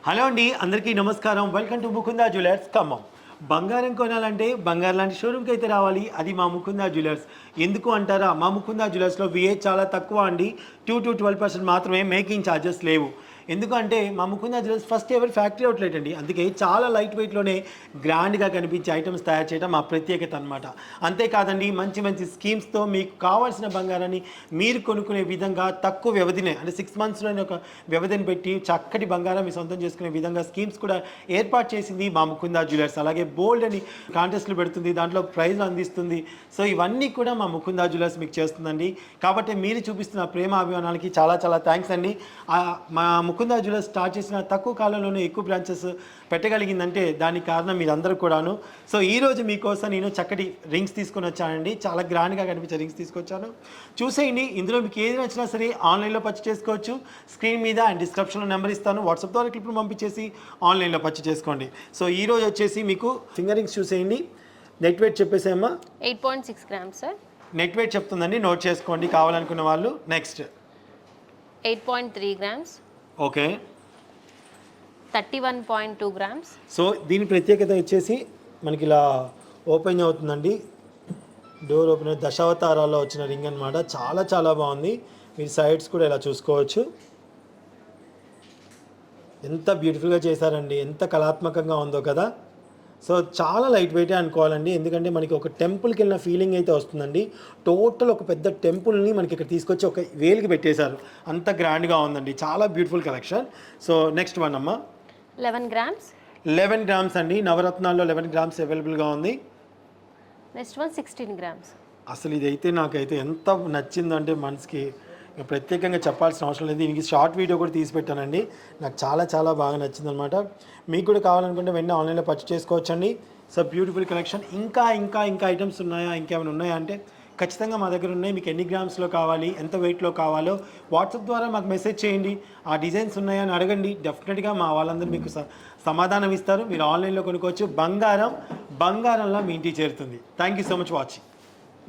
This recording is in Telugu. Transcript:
హలో అండి, అందరికీ నమస్కారం. Welcome to Mukunda jewellers Khammam. బంగారం కొనాలంటే బంగారం లాంటి షోరూమ్కి అయితే రావాలి. అది మా ముకుందా జ్యువెలర్స్. ఎందుకు అంటారా? మా ముకుందా జ్యువెలర్స్లో విఏ చాలా తక్కువ అండి. 2 to 12% మాత్రమే, మేకింగ్ ఛార్జెస్ లేవు. ఎందుకంటే మా Mukunda jewellers first ever factory outlet అండి. అందుకే చాలా లైట్ వెయిట్లోనే గ్రాండ్గా కనిపించే ఐటమ్స్ తయారు చేయడం మా ప్రత్యేకత అనమాట. అంతేకాదండి, మంచి మంచి స్కీమ్స్తో మీకు కావాల్సిన బంగారాన్ని మీరు కొనుక్కునే విధంగా తక్కువ వ్యవధినే, అంటే 6 monthsలోనే ఒక వ్యవధిని పెట్టి చక్కటి బంగారం మీ సొంతం చేసుకునే విధంగా స్కీమ్స్ కూడా ఏర్పాటు చేసింది మా ముకుందా జ్యువెలర్స్. అలాగే బోల్డ్ అని కాంటెస్ట్లు పెడుతుంది, దాంట్లో ప్రైజ్లు అందిస్తుంది. సో ఇవన్నీ కూడా మా ముకుందా జ్యువెలర్స్ మీకు చేస్తుందండి. కాబట్టి మీరు చూపిస్తున్న ప్రేమ అభిమానాలకి చాలా చాలా థ్యాంక్స్ అండి. మా ముకుందా జ్యువెలర్స్ స్టార్ట్ చేసిన తక్కువ కాలంలోనే ఎక్కువ బ్రాంచెస్ పెట్టగలిగిందంటే దానికి కారణం మీరందరూ కూడాను. సో ఈరోజు మీకోసం నేను చక్కటి రింగ్స్ తీసుకొని వచ్చానండి. చాలా గ్రాండ్గా కనిపించే రింగ్స్ తీసుకొచ్చాను, చూసేయండి. ఇందులో మీకు ఏది నచ్చినా సరే ఆన్లైన్లో పర్చేస్ చేసుకోవచ్చు. స్క్రీన్ మీద అండ్ డిస్క్రిప్షన్లో నెంబర్ ఇస్తాను, వాట్సాప్ ద్వారా క్లిప్లు పంపించేసి ఆన్లైన్లో పర్చేస్ చేసుకోండి. సో ఈరోజు వచ్చేసి మీకు ఫింగర్ రింగ్స్ చూసేయండి. నెట్ వెయిట్ చెప్పేసేమ్మా. 8.6 grams సార్. నెట్ వెయిట్ చెప్తుందండి, నోట్ చేసుకోండి కావాలనుకున్న వాళ్ళు. Next 8.3 grams. Okay. 31.2 grams. So దీని ప్రత్యేకత వచ్చేసి మనకి ఇలా ఓపెన్ అవుతుందండి. డోర్ ఓపెన్, దశావతారాల్లో వచ్చిన రింగ్ అనమాట. చాలా చాలా బాగుంది. మీరు సైడ్స్ కూడా ఇలా చూసుకోవచ్చు. ఎంత బ్యూటిఫుల్గా చేశారండి, ఎంత కళాత్మకంగా ఉందో కదా. సో చాలా లైట్ వెయిటే అనుకోవాలండి, ఎందుకంటే మనకి ఒక టెంపుల్కి వెళ్ళిన ఫీలింగ్ అయితే వస్తుందండి. టోటల్ ఒక పెద్ద టెంపుల్ని మనకి ఇక్కడ తీసుకొచ్చి ఒక వేలికి పెట్టేశారు. అంత గ్రాండ్గా ఉందండి, చాలా beautiful collection. So next one అమ్మా. 11 grams. 11 grams అండి. నవరత్నాల్లో 11 grams అవైలబుల్గా ఉంది. Next one 16 grams. అసలు ఇదైతే నాకైతే ఎంత నచ్చిందంటే మనసుకి ప్రత్యేకంగా చెప్పాల్సిన అవసరం లేదు. దీనికి షార్ట్ వీడియో కూడా తీసి పెట్టానండి. నాకు చాలా చాలా బాగా నచ్చిందనమాట. మీకు కూడా కావాలనుకుంటే వెంటనే ఆన్లైన్లో పర్చేస్ చేసుకోవచ్చండి. So beautiful collection. ఇంకా ఇంకా ఇంకా ఐటమ్స్ ఉన్నాయా, ఇంకేమైనా ఉన్నాయా అంటే ఖచ్చితంగా మా దగ్గర ఉన్నాయి. మీకు ఎన్ని గ్రామ్స్లో కావాలి, ఎంత వెయిట్లో కావాలో వాట్సాప్ ద్వారా మాకు మెసేజ్ చేయండి. ఆ డిజైన్స్ ఉన్నాయని అడగండి, డెఫినెట్గా మా వాళ్ళందరూ మీకు సమాధానం ఇస్తారు. మీరు ఆన్లైన్లో కొనుక్కోవచ్చు. బంగారంలా మీ ఇంటికి చేరుతుంది. Thank you so much watching.